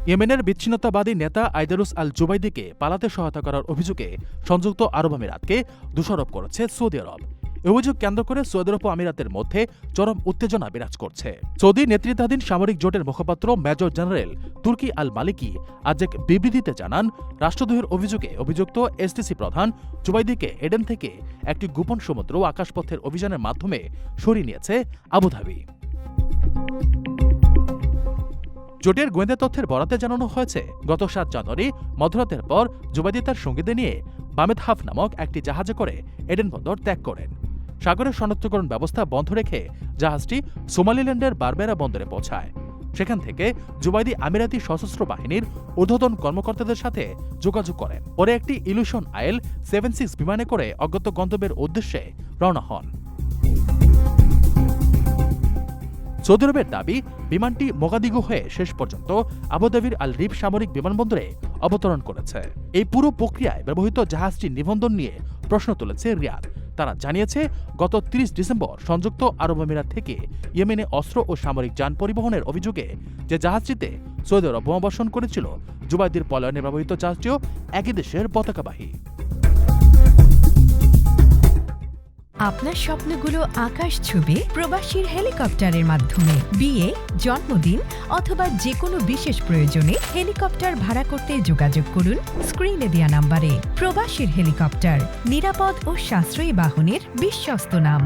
ইয়েমেনের বিচ্ছিন্নতাবাদী নেতা আইদারুস আল জুবাইদিকে পালাতে সহায়তা করার অভিযোগে সংযুক্ত আরব আমিরাতকে দোষারোপ করেছে সৌদি আরব। এ অভিযোগ কেন্দ্র করে সৌদি আরব ও আমিরাতের মধ্যে চরম উত্তেজনা বিরাজ করছে। সৌদি নেতৃত্বাধীন সামরিক জোটের মুখপাত্র মেজর জেনারেল তুর্কি আল মালিকি আজ এক বিবৃতিতে জানান, রাষ্ট্রদ্রোহের অভিযোগে অভিযুক্ত এসটিসি প্রধান জুবাইদিকে এডেন থেকে একটি গোপন সমুদ্র ও আকাশপথের অভিযানের মাধ্যমে সরিয়ে নিয়েছে আবুধাবি। জোটের গোয়েন্দা তথ্যের বরাতে জানানো হয়েছে, গত ৭ জানুয়ারি মধ্যরাতের পর জুবাইদি তার সঙ্গীদের নিয়ে বামেদ হাফ নামক একটি জাহাজে করে এডেন বন্দর ত্যাগ করেন। সাগরের শনাক্তকরণ ব্যবস্থা বন্ধ রেখে জাহাজটি সোমালিল্যান্ডের বারবেরা বন্দরে পৌঁছায়। সেখান থেকে জুবাইদি আমিরাতি সশস্ত্র বাহিনীর ঊর্ধ্বতন কর্মকর্তাদের সাথে যোগাযোগ করেন। পরে একটি ইলিউশন আইল 76 বিমানে করে অজ্ঞাত গন্তব্যের উদ্দেশ্যে রওনা হন। সৌদি আরবের দাবি, বিমানটি মোগাদিগু হয়ে শেষ পর্যন্ত আবুধাবির আল রিফ সামরিক বিমানবন্দরে অবতরণ করেছে। এই পুরো প্রক্রিয়ায় ব্যবহৃত জাহাজটির নিবন্ধন নিয়ে প্রশ্ন তুলেছে রিয়াদ। তারা জানিয়েছে, গত ৩০ ডিসেম্বর সংযুক্ত আরব আমিরাত থেকে ইয়েমেনে অস্ত্র ও সামরিক যান পরিবহনের অভিযোগে যে জাহাজটিতে সৌদি আরব বোমাবর্ষণ করেছিল, জুবাইদির পলায়নে ব্যবহৃত জাহাজটিও একই দেশের পতাকাবাহী। আপনার স্বপ্নগুলো আকাশ ছুবে প্রবাসীর হেলিকপ্টারের মাধ্যমে। বিয়ে, জন্মদিন অথবা যে কোনো বিশেষ প্রয়োজনে হেলিকপ্টার ভাড়া করতে যোগাযোগ করুন স্ক্রিনে দেয়া নাম্বারে। প্রবাসীর হেলিকপ্টার, নিরাপদ ও সাশ্রয়ী বাহনের বিশ্বস্ত নাম।